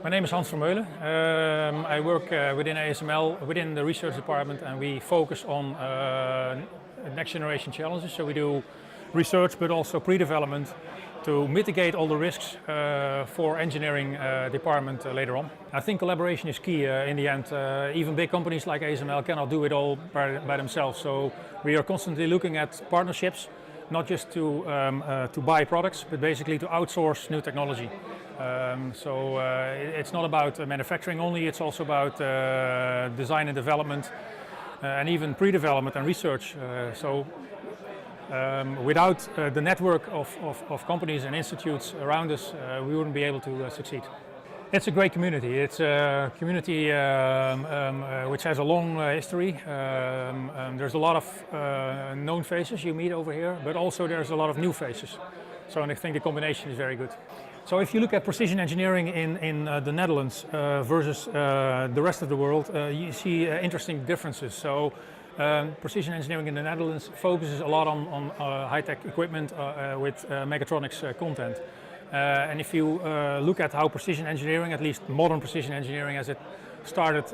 My name is Hans Vermeulen. I work within ASML, within the research department, and we focus on next generation challenges. So we do research, but also pre-development to mitigate all the risks for engineering department later on. I think collaboration is key in the end. Even big companies like ASML cannot do it all by themselves. So we are constantly looking at partnerships, not just to buy products, but basically to outsource new technology. It's not about manufacturing only, it's also about design and development and even pre-development and research. Without the network of companies and institutes around us, we wouldn't be able to succeed. It's a great community. It's a community which has a long history. There's a lot of known faces you meet over here, but also there's a lot of new faces. So I think the combination is very good. So if you look at precision engineering in the Netherlands versus the rest of the world, you see interesting differences. So precision engineering in the Netherlands focuses a lot on high-tech equipment with mechatronics content. And if you look at how precision engineering, at least modern precision engineering as it started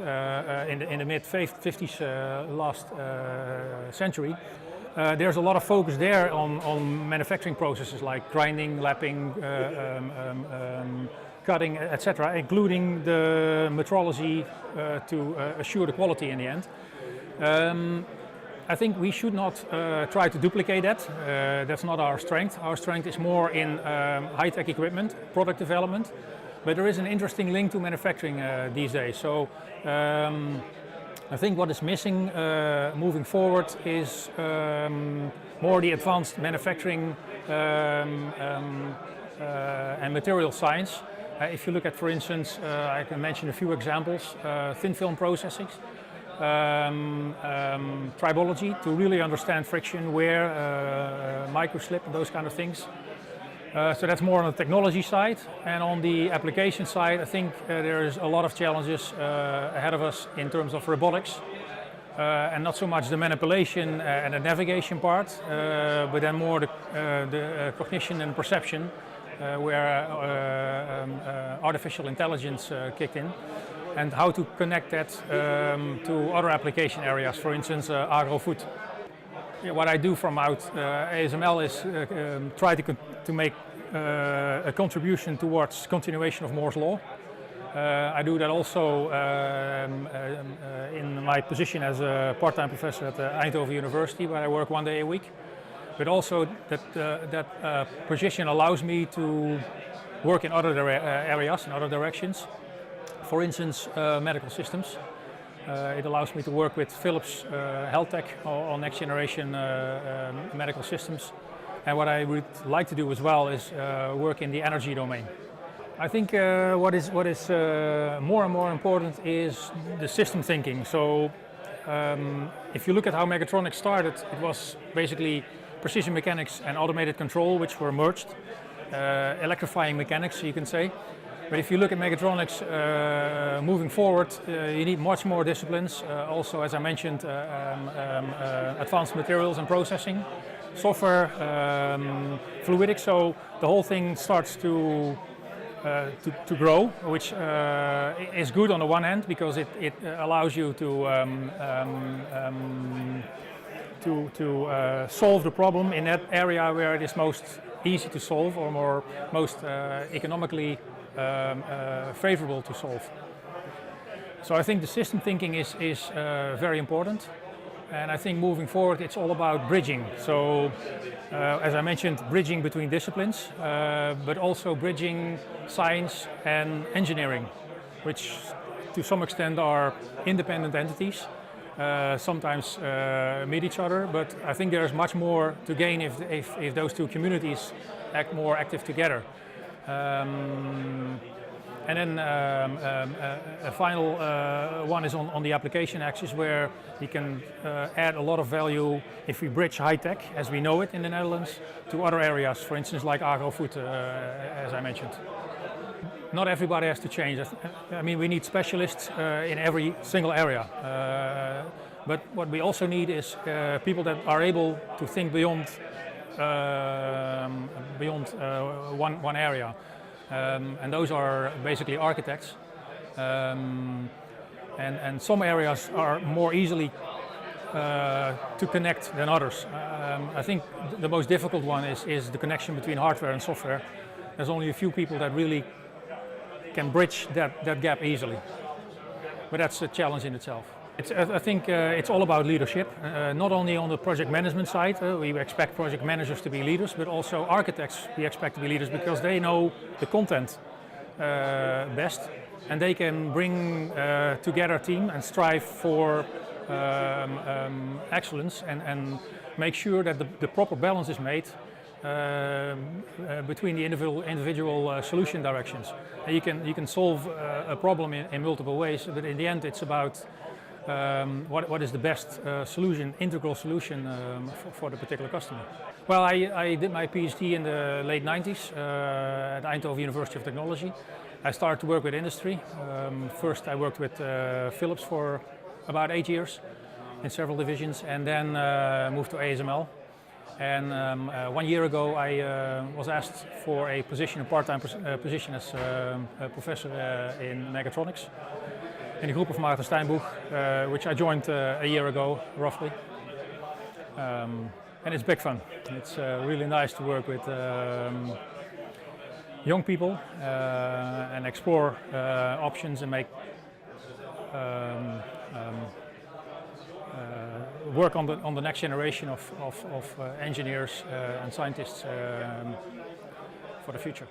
in the mid-50s last century, there's a lot of focus there on manufacturing processes like grinding, lapping, cutting, etc., including the metrology to assure the quality in the end. I think we should not try to duplicate that. That's not our strength. Our strength is more in high-tech equipment, product development, but there is an interesting link to manufacturing these days. So I think what is missing moving forward is more the advanced manufacturing and material science. If you look at, for instance, I can mention a few examples, thin film processing, tribology to really understand friction, wear, microslip, and those kind of things. So that's more on the technology side, and on the application side, I think there's a lot of challenges ahead of us in terms of robotics, and not so much the manipulation and the navigation part, but then more the cognition and perception, where artificial intelligence kicked in, and how to connect that to other application areas, for instance, agro-food. What I do from out ASML is try to make a contribution towards continuation of Moore's law. I do that also in my position as a part-time professor at Eindhoven University, where I work 1 day a week. But also that position allows me to work in other areas, in other directions. For instance, medical systems. It allows me to work with Philips Health Tech on next generation medical systems. And what I would like to do as well is work in the energy domain. I think what is more and more important is the system thinking. So if you look at how mechatronics started, it was basically precision mechanics and automated control which were merged, electrifying mechanics you can say. But if you look at mechatronics moving forward, you need much more disciplines. Also, as I mentioned, advanced materials and processing, software, fluidics. So the whole thing starts to grow, which is good on the one hand because it allows you to solve the problem in that area where it is most easy to solve or most economically favorable to solve. So I think the system thinking is very important, and I think moving forward it's all about bridging. So as I mentioned, bridging between disciplines, but also bridging science and engineering, which to some extent are independent entities. Sometimes meet each other, but I think there's much more to gain if those two communities act more active together. And then a final one is on the application axis, where you can add a lot of value if we bridge high-tech, as we know it in the Netherlands, to other areas, for instance like agro-food, as I mentioned. Not everybody has to change. I mean, we need specialists in every single area. But what we also need is people that are able to think beyond one area. and those are basically architects. And some areas are more easily to connect than others. I think the most difficult one is the connection between hardware and software. There's only a few people that really can bridge that gap easily. But that's a challenge in itself. I think it's all about leadership, not only on the project management side. We expect project managers to be leaders, but also architects we expect to be leaders because they know the content best, and they can bring together a team and strive for excellence and make sure that the proper balance is made between the individual solution directions. And you can solve a problem in multiple ways, but in the end it's about what is the best integral solution for the particular customer. Well, I did my PhD in the late 90s at Eindhoven University of Technology. I started to work with industry. First I worked with Philips for about 8 years in several divisions, and then moved to ASML. And 1 year ago I was asked for a part-time position as a professor in mechatronics in the group of Maarten Steinboeg, which I joined a year ago, roughly. And it's big fun. It's really nice to work with young people and explore options and make work on the next generation of engineers and scientists for the future.